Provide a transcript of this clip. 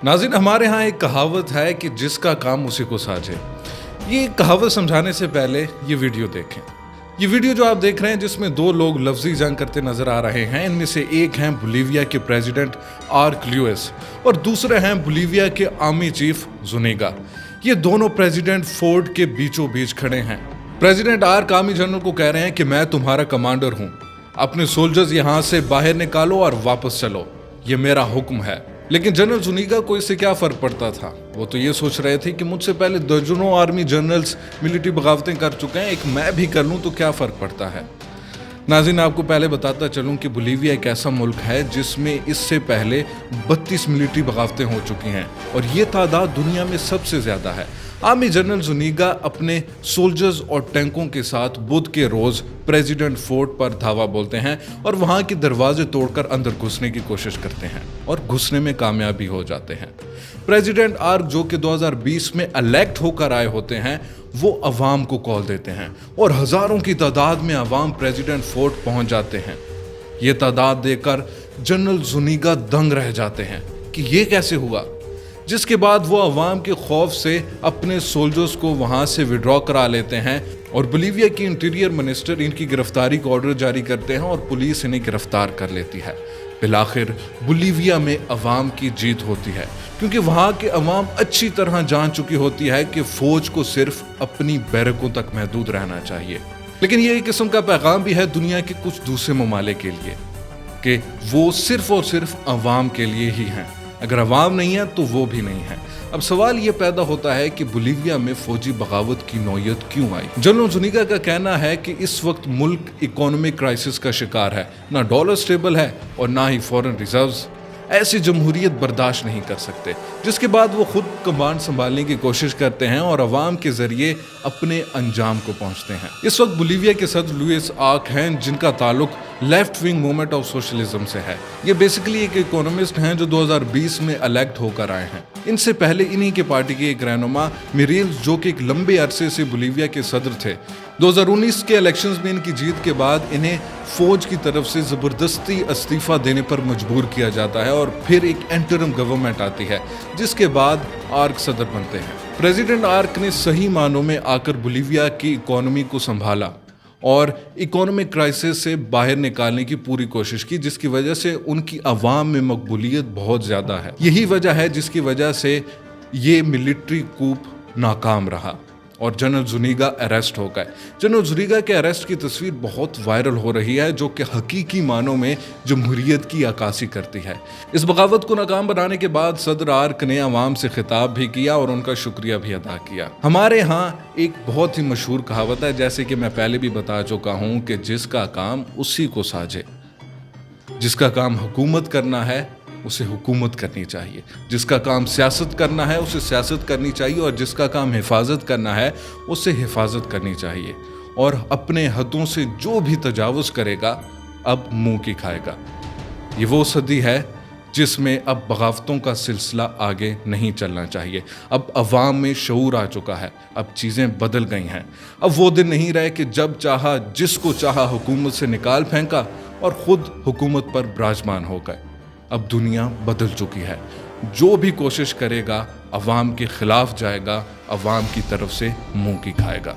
नाज़रीन, हमारे यहाँ एक कहावत है कि जिसका काम उसी को साझे। ये कहावत समझाने से पहले ये वीडियो देखें। ये वीडियो जो आप देख रहे हैं जिसमें दो लोग लफ्जी जंग करते नजर आ रहे हैं। इनमें से एक हैं बोलीविया के प्रेसिडेंट आर्क ल्यूइस और दूसरे हैं बोलीविया के आर्मी चीफ ज़ुनीगा। ये दोनों प्रेसिडेंट फोर्ड के बीचों बीच खड़े हैं। प्रेसिडेंट आर्क आर्मी जनरल को कह रहे हैं कि मैं तुम्हारा कमांडर हूँ, अपने सोल्जर्स यहाँ से बाहर निकालो और वापस चलो, ये मेरा हुक्म है। लेकिन जनरल ज़ुनीगा को इससे क्या फर्क पड़ता था? वो तो ये सोच रहे थे कि मुझसे पहले दर्जनों आर्मी जनरल्स मिलिट्री बगावतें कर चुके हैं, एक मैं भी कर लूं तो क्या फर्क पड़ता है। नाज़रीन, आपको पहले बताता चलूं कि बोलीविया एक ऐसा मुल्क है जिसमें इससे पहले 32 मिलिट्री बगावतें हो चुकी हैं और ये तादाद दुनिया में सबसे ज्यादा है। आर्मी जनरल ज़ुनीगा अपने सोल्जर्स और टैंकों के साथ बुध के रोज प्रेसिडेंट फोर्ट पर धावा बोलते हैं और वहां के दरवाजे तोड़कर अंदर घुसने की कोशिश करते हैं और घुसने में कामयाब भी हो जाते हैं। प्रेसिडेंट आर्क, जो कि 2020 में इलेक्ट होकर आए होते हैं, वो अवाम को कॉल देते हैं और हजारों की तादाद में अवाम प्रेसिडेंट फोर्ट पहुंच जाते हैं। ये तादाद देखकर जनरल ज़ुनीगा दंग रह जाते हैं कि ये कैसे हुआ, जिसके बाद वो अवाम के खौफ से अपने सोल्जर्स को वहां से विड्रॉ करा लेते हैं और बोलीविया की इंटीरियर मिनिस्टर इनकी गिरफ्तारी का ऑर्डर जारी करते हैं और पुलिस इन्हें गिरफ्तार कर लेती है। बिलाखिर बोलीविया में अवाम की जीत होती है क्योंकि वहां के अवाम अच्छी तरह जान चुकी होती है कि फौज को सिर्फ अपनी बैरकों तक महदूद रहना चाहिए। लेकिन ये एक किस्म का पैगाम भी है दुनिया के कुछ दूसरे ममालिक के लिए कि वो सिर्फ और सिर्फ अवाम के लिए ही हैं। अगर अवाम नहीं है तो वो भी नहीं है। अब सवाल ये पैदा होता है कि बोलीविया में फौजी बगावत की नौयत क्यों आई। जनरल ज़ुनीगा का कहना है कि इस वक्त मुल्क इकोनॉमिक क्राइसिस का शिकार है, ना डॉलर स्टेबल है और ना ही फॉरेन रिजर्व्स। ऐसी जमहूरियत बर्दाश्त नहीं कर सकते, जिसके बाद वो खुद कमांड संभालने की कोशिश करते हैं और अवाम के जरिए अपने अंजाम को पहुंचते हैं। इस वक्त बोलीविया के सदर लुइस आर्क हैं, जिनका ताल्लुक left wing movement of socialism से है। ये बेसिकली एक इकोनॉमिस्ट हैं जो 2020 में इलेक्ट होकर आए हैं। इनसे पहले इन्हीं के पार्टी के एक रहनुमा मिरेल, जो कि एक लंबे अरसे से बोलीविया के सदर थे, 2019 के इलेक्शंस में इनकी जीत के बाद इन्हें फौज की तरफ से जबरदस्ती इस्तीफा देने पर मजबूर किया जाता है और फिर एक इंटरिम गवर्नमेंट आती है, जिसके बाद आर्क सदर बनते हैं। प्रेसिडेंट आर्क ने सही मानों में आकर बोलीविया की इकोनॉमी को संभाला और इकोनॉमिक क्राइसिस से बाहर निकालने की पूरी कोशिश की, जिसकी वजह से उनकी अवाम में मकबूलियत बहुत ज़्यादा है। यही वजह है जिसकी वजह से ये मिलिट्री कूप नाकाम रहा और जनरल ज़ुनीगा अरेस्ट हो गए। जनरल ज़ुनीगा के अरेस्ट की तस्वीर बहुत वायरल हो रही है, जो कि हकीकी मानों में जमहूरियत की अक्कासी करती है। इस बगावत को नाकाम बनाने के बाद सदर आर्क ने अवाम से खिताब भी किया और उनका शुक्रिया भी अदा किया। हमारे यहाँ एक बहुत ही मशहूर कहावत है, जैसे कि मैं पहले भी बता चुका हूँ, कि जिसका काम उसी को साझे। जिसका काम हुकूमत करना है उसे हुकूमत करनी चाहिए, जिसका काम सियासत करना है उसे सियासत करनी चाहिए और जिसका काम हिफाजत करना है उसे हिफाजत करनी चाहिए। और अपने हदों से जो भी तजावुज़ करेगा अब मुंह की खाएगा। ये वो सदी है जिसमें अब बगावतों का सिलसिला आगे नहीं चलना चाहिए। अब अवाम में शऊर आ चुका है, अब चीज़ें बदल गई हैं। अब वो दिन नहीं रहे कि जब चाहा जिसको चाहा हुकूमत से निकाल फेंका और ख़ुद हुकूमत पर विराजमान हो गए। अब दुनिया बदल चुकी है। जो भी कोशिश करेगा अवाम के खिलाफ जाएगा, अवाम की तरफ से मुंह की खाएगा।